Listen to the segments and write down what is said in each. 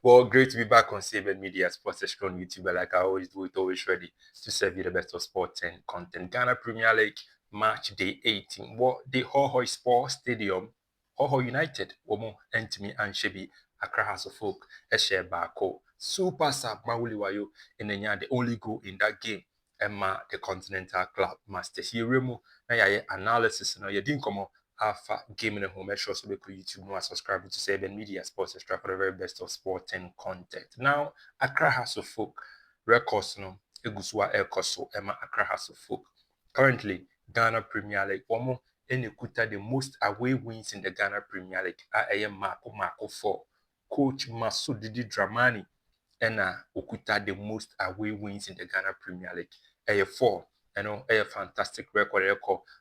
Well, great to be back on CBN Media Sports Extra on YouTube. But like I always do, it's always ready to serve you the best of sports and content. Ghana Premier League match day 18. What the Hohoe Sports Stadium, Hohoe United, Womo, Entimi and Shebi, Accra House of Folk, Eshe Bako, Super Sub Mawuli Wayo, and then the only goal in that game. Emma, the Continental Club Masters. You remove na analysis, you didn't come Alpha Gaming and Home. Make sure so be YouTube no subscribe to CBN Media Sports Extra for the very best of sport and content. Now, Accra House of Folk records no Egusua Elkoso Emma Accra House of Folk. Currently, Ghana Premier League Omo Enekuta the most away wins in the Ghana Premier League. I am Marco 4. Coach Masudi Dramani Ena Okuta the most away wins in the Ghana Premier League. 4. A fantastic record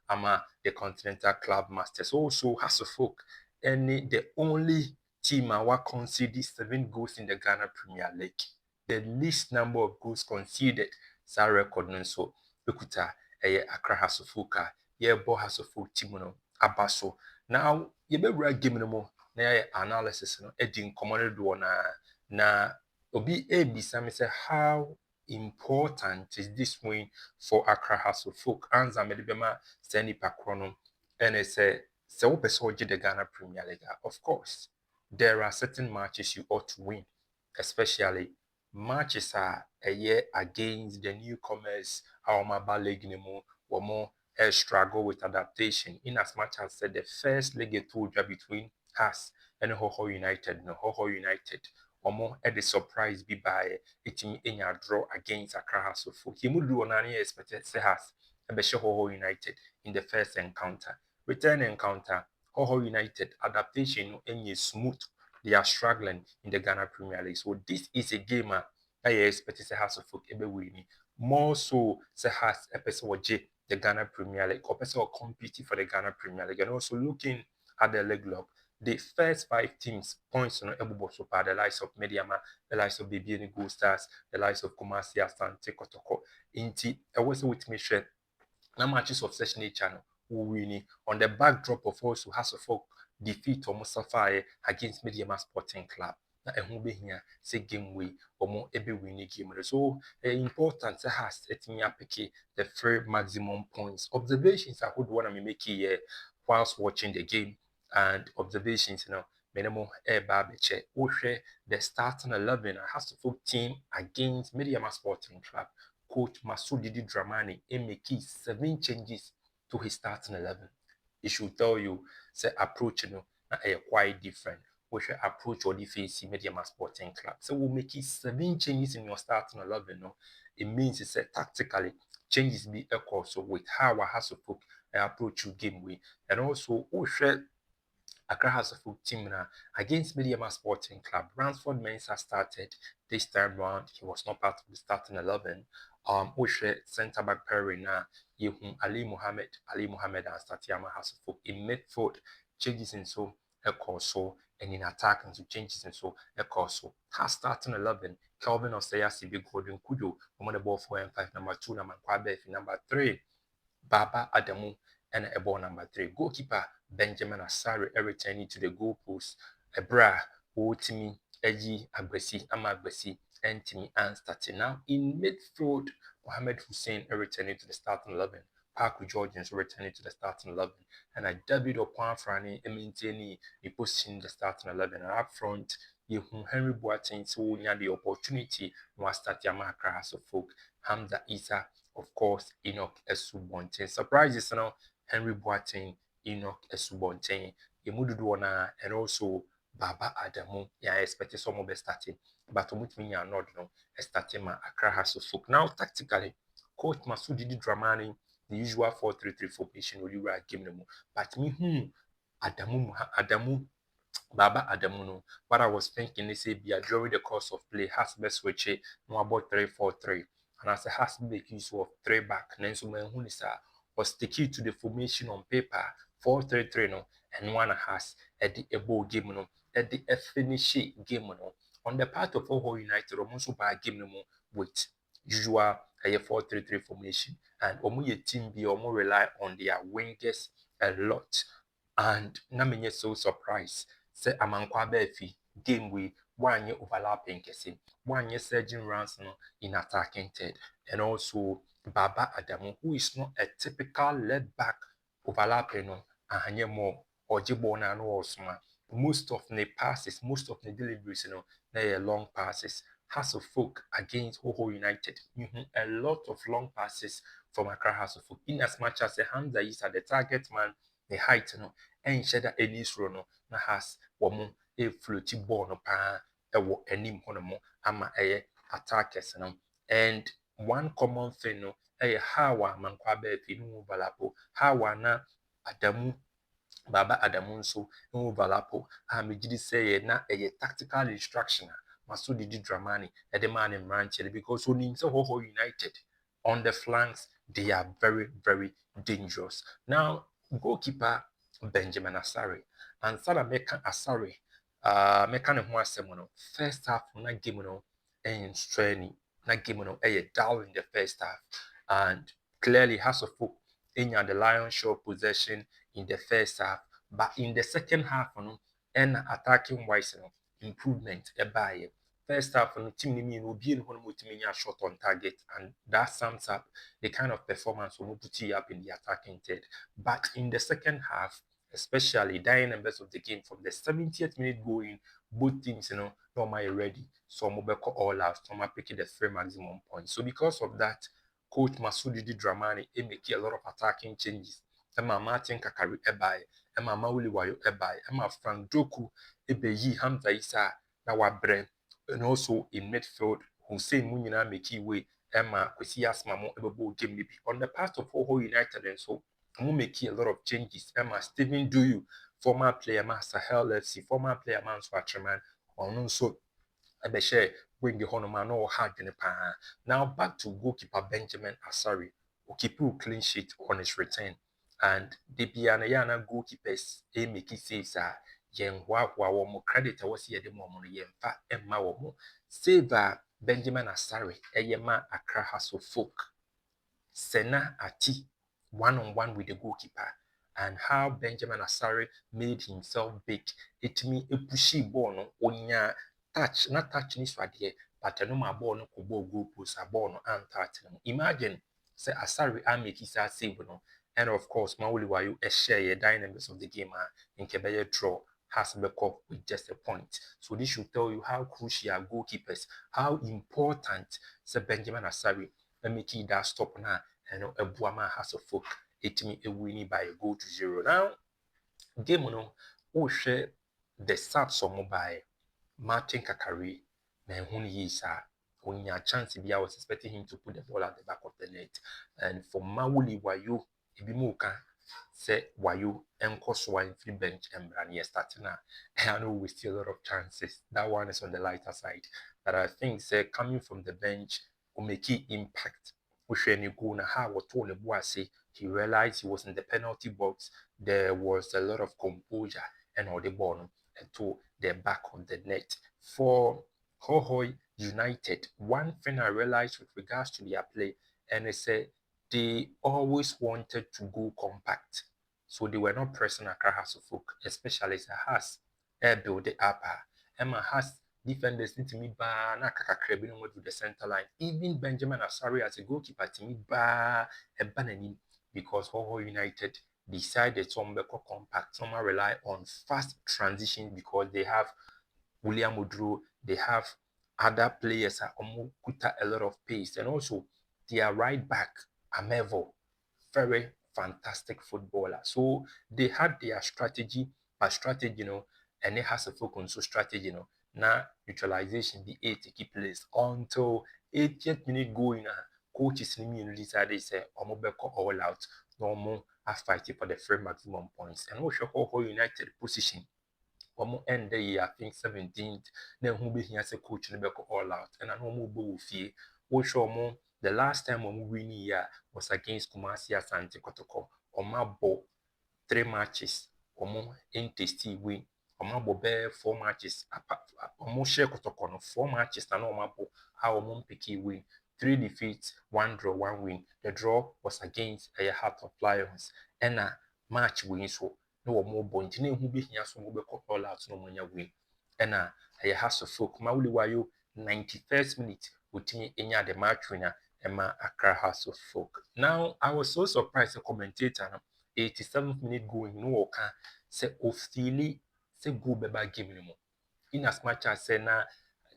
ama the Continental Club Masters. Also, Hasselhoff, the only team who conceded 7 goals in the Ghana Premier League. The least number of goals conceded. Sa record no so Ekuta Accra Hasselhoff bo Hasselhoff team no abaso. Now, you be game no more. Na analysis no edin command do na obi ebisa me say how important is this win for Accra House of Folk? Anza medibema seni pakrono and it say the Ghana Premier League. Of course, there are certain matches you ought to win, especially matches are a year against the newcomers. Our Maba League Nemo or more struggle with adaptation. In as much as said the first leg between us and Hohoe United, Hohoe United. Omo at the surprise be by it in a draw against Accra House of Folk. You would do on any expected say has a Hohoe United in the first encounter. Return encounter, Hohoe United adaptation any smooth. They are struggling in the Ghana Premier League. So this is a game I expect say House of Folk ebe winning. More so say has a person the Ghana Premier League or person competing for the Ghana Premier League and also looking at the leg log. The first 5 teams points on Ebubo Sopa, the likes of Mediama, the likes of BBN Gold Stars, the likes of Kumasi Asante Kotoko. Inti, I was with me share now matches of Session A channel will win on the backdrop of also House of Folk defeat or Musafa against Mediama Sporting Club. Na ehun be here say game way omo ebe win game. So important to has etimi apeke the 3 maximum points. Observations I would want to make here whilst watching the game and observations, minimum Babeche, Oshe, the starting 11 has to full team against Mediama Sporting Club. Coach Masudi Dramani making 7 changes to his starting 11. It should tell you, say, approach, quite different. We should approach or defense Mediama Sporting Club. So we'll make 7 changes in your starting 11. It means it's tactically changes be equal. So with how I have to put approach your game way, and also Oshe. Accra House of Folk team against Mediama Sporting Club. Ransford Mensah started this time round. He was not part of the starting 11. Which centre back pairing Yehun Ali Mohammed and Statiama House of Folk. In midfield, changes in so so and in attack and so changes in so so. Has starting 11. Kelvin Osaya Sibi Gordon Kudo, on the ball 4 and 5. Number 2, number Kwabefi. Number 3, Baba Adamu and a ball number 3. Goalkeeper Benjamin Asare returning to the goalpost. Ebra Otimi Eji Agbesi Amagbesi and Timi and starting now in midfield. Mohamed Hussein returning to the starting 11. Parku Georgians returning to the starting 11. And David Okwanfrani maintaining the position in the starting 11. And up front, Henry Boateng so had the opportunity to start Accra House of Folk. Hamza Isa, of course, Enoch Esubonten. Surprises, Henry Boateng, Enoch Esubonten, Yemududuona, and also Baba Adamu. Yeah, I expected some of the starting, but me are not starting my Accra House of Folk. Now, tactically, Coach Masudi Dramani, the usual 4-3-3 formation, will you write game no more. But me, Adamu, Baba Adamu, no. What I was thinking is, during the course of play, has best switch it, no about 3-4-3. And as a has to make use of 3 back, and so when was sticky to the formation on paper 4-3-3 no, and one has at the able game no, at the finish game no. On the part of Hohoe United, also by game no with usual a 4-3-3 formation, and omu team be more rely on their wingers a lot. And na me so surprised say Amankwa Befi game we one overlapping kese, one surging runs no in attacking third, and also Baba Adamu, who is not a typical left back overlapping no, and more or Jibona no Osma. Most of the passes, most of the deliveries, they are long passes. House of Folk against Hohoe United. A lot of long passes from Accra House of Folk. In as much as the Hamza is at the target man, the height, and shedder any no, na has woman a floaty ball no pa, a name honomo, ama a attackers, and one common thing, hawa mankwabe pinu balapo, hawa na Adamu Baba Adamu nso overlapo a megidi say na a tactical instruction maso didi dramani e de man in Manchester because so nim say Hohoe United on the flanks they are very very dangerous. Now goalkeeper Benjamin Asare and Sada Meka Asare meka ne ho asem no first half na game no en straining na game no dull in the first half and clearly has of folk in the lion show possession in the first half, but in the second half, and attacking wise, improvement by first half, team will be in one shot on target, and that sums up the kind of performance we put you up in the attacking third. But in the second half, especially dying numbers of the game from the 70th minute going, both teams, normally ready. Some will all out, some are picking the 3 maximum points. So because of that, Coach Masudi Dramani make a lot of attacking changes. Emma Martin Kakari ebai, Emma Mauli Wayo ebai, Emma Frank Doku ebeyi Hamza Isa na wabre, and also in midfield Hussein Munina make way, Emma Kwesi Asmamo ebebo game maybe. On the part of Hohoe United and so we make a lot of changes. Emma Stephen Duyu, former player man Sahel FC, former player man Swatcherman, or also Ebeshe bring the Honoma no hard in the pan. Now back to goalkeeper Benjamin Asari, who keep a clean sheet on his return. And the Biana goalkeepers make it saves yen wa mo credit was here the moment yen fa emma wo save Benjamin Asari eyema Accra House of Folk. Sena Ati one-on-one with the goalkeeper and how Benjamin Asare made himself big. It me a pushy ball no onya touch, not touch ni swadie, but no ma ball no kubo goal post a ball no and touch. Imagine say Asare I make his save no, and of course Mauli Wayo a share dynamics of the game in Kebeye draw has become with just a point. So this should tell you how crucial goalkeepers, how important say Benjamin Asare make that stop now and a Buama has a folk it me a winning by a goal to 0. Now game no share the start some by Martin Kakari man who is when you chance I was expecting him to put the ball at the back of the net and for Mauli Wayo Ibimuka say Wayo and Koswa free bench and Brania starting now. I know we still a lot of chances. That one is on the lighter side. But I think say coming from the bench will make key impact. He realized he was in the penalty box. There was a lot of composure and all the ball to the back of the net. For Hohoe United, one thing I realized with regards to their play, and they said they always wanted to go compact. So they were not pressing Accra House of Folk, especially as a Has air build the upper. Emma Has defenders need to meet ba na kakakra bi no to the center line. Even Benjamin Asare as a goalkeeper to meet ba a banani because Hohoe United decided some compact. Some rely on fast transition because they have William Odro, they have other players who put a lot of pace, and also their right back Amevo, very fantastic footballer. So they had their strategy, but strategy, and it has a focus on strategy, now neutralization the 80 key place until 80th minute going coaches in the decided say Omobeko all out normal are fighting for the 3 maximum points and we show Hohoe United position end the year, I think 17th, then who be here as a coach in the all out and I know more fee we show the last time we win here was against Kumasi Asante Kotoko on my ball 3 matches omo intesty win omo bo be 4 matches omo share Kotoko no 4 matches na no omo how omo picky win 3 defeats 1 draw 1 win the draw was against a Heart of Lions and a match win so no omo bo ntine hu be hia so mo be all out no mo nya win and ɛyɛ House of Folk Mawuli Wayo 91st minute wotumi enya the match winner Emma Accra House of Folk. Now I was so surprised the commentator no 87th minute going no oka say ofili say go beba game no mo. In as much as say na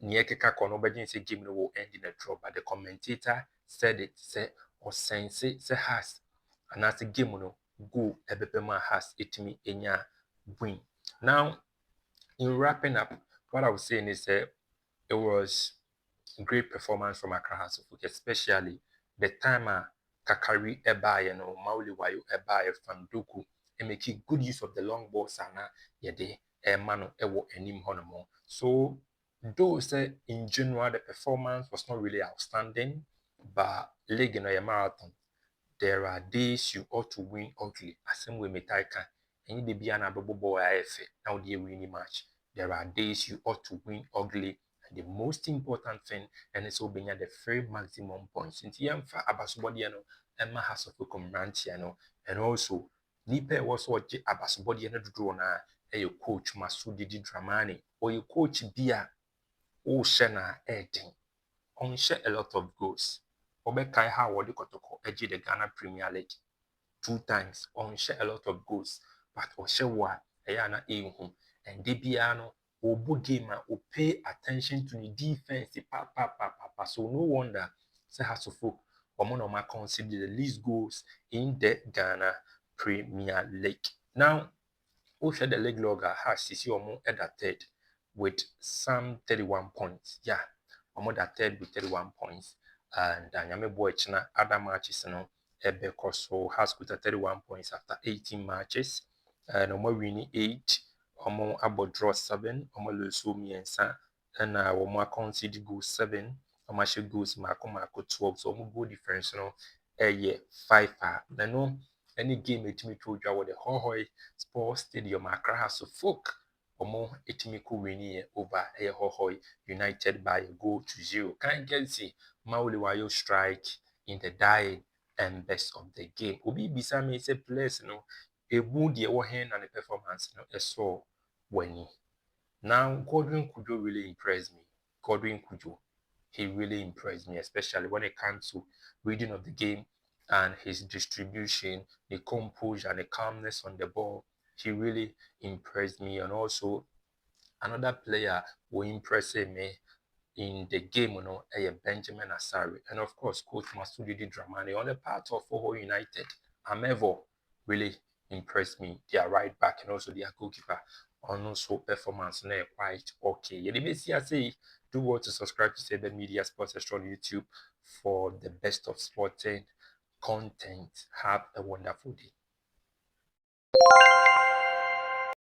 near keka kono begin say game no will end in a draw, but the commentator said it say or sense say has and as the game no go ebepema has itimi enya win. Now in wrapping up, what I was saying is that it was great performance from Accra House of Folk, especially the time Kakari Ebaye no Mauli Wayo Ebaye Fanduku and making good use of the long ball sana yede mano ewo enim honomo. So though say in general the performance was not really outstanding, but league in a marathon, there are days you ought to win ugly. Same way Metaika and you be an able boy now they winning match. There are days you ought to win ugly. And the most important thing, and it's being at the very maximum point. Since you have Abasubodiano, Emma has of a commantiano, and also Nipe was what Abasubodiano drona, a coach Masudi Dramani, or your coach Bia, O Shana Edding. On share a lot of goals. Obekai Howard Kotoko, edge the Ghana Premier League 2 times. On share a lot of goals, but Oshewa, Ayana Ehum, and Debiano, Obu gamer will pay attention to the defense, so no wonder say has to folk Omonoma consider the least goals in the Ghana Premier League. Now, who share the league logger has Sisi Omo at that third with some 31 points. Yeah, Omo that third with 31 points. And Nyame Boy China other matches, Ebeko so has put 31 points after 18 matches. And Omo winning 8, Omo abo draw 7, Omo lose miensa, and Omo concede goal 7, Omo she goes Mako 12. So Omo goal difference, 5. No any game etimi to dwa with the Hohoe Sports Stadium Accra House of Folk. Omo etimi ko winning over Hohoe United by a goal to 0. Can't get see Mauli Wayo strike in the dying and best of the game. Obi bisa me say players a mood ye hand and the performance a saw when now Godwin Kujo really impressed me. Godwin Kujo, he really impressed me, especially when it comes to reading of the game and his distribution, the composure and the calmness on the ball. He really impressed me. And also another player who impressed me in the game, Benjamin Asari. And of course, Coach Masudi Dramani on the part of Hohoe United. Amevo really impressed me. Their right back and also their goalkeeper. And also performance quite okay. You say do want to subscribe to Saber Media Sports Extra on YouTube for the best of sporting content. Have a wonderful day.